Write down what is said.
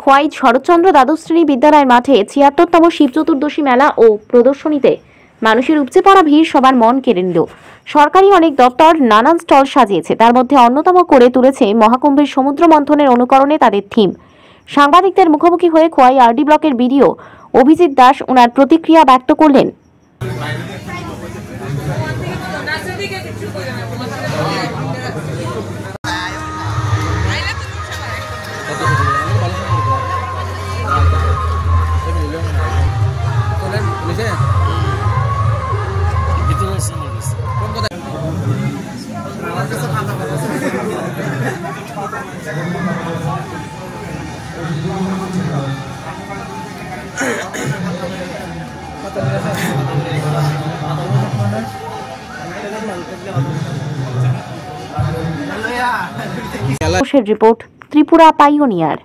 খোয়াই শরৎচন্দ্র দ্বাদশ শ্রেণী বিদ্যালয়ের মাঠে ৭৬তম শিব চতুর্দশী মেলা ও প্রদর্শনীতে মানুষের উপচে পড়া ভিড় সবার মন কেড়ে নিল। সরকারি অনেক দপ্তর নানান স্টল সাজিয়েছে, তার মধ্যে অন্যতম করে তুলেছে মহাকুম্ভের সমুদ্র মন্থনের অনুকরণে তাদের থিম। সাংবাদিকদের মুখোমুখি হয়ে খোয়াই আরডি ব্লকের বিডিও অভিজিৎ দাস ওনার প্রতিক্রিয়া ব্যক্ত করলেন। Report Tripura pioneer.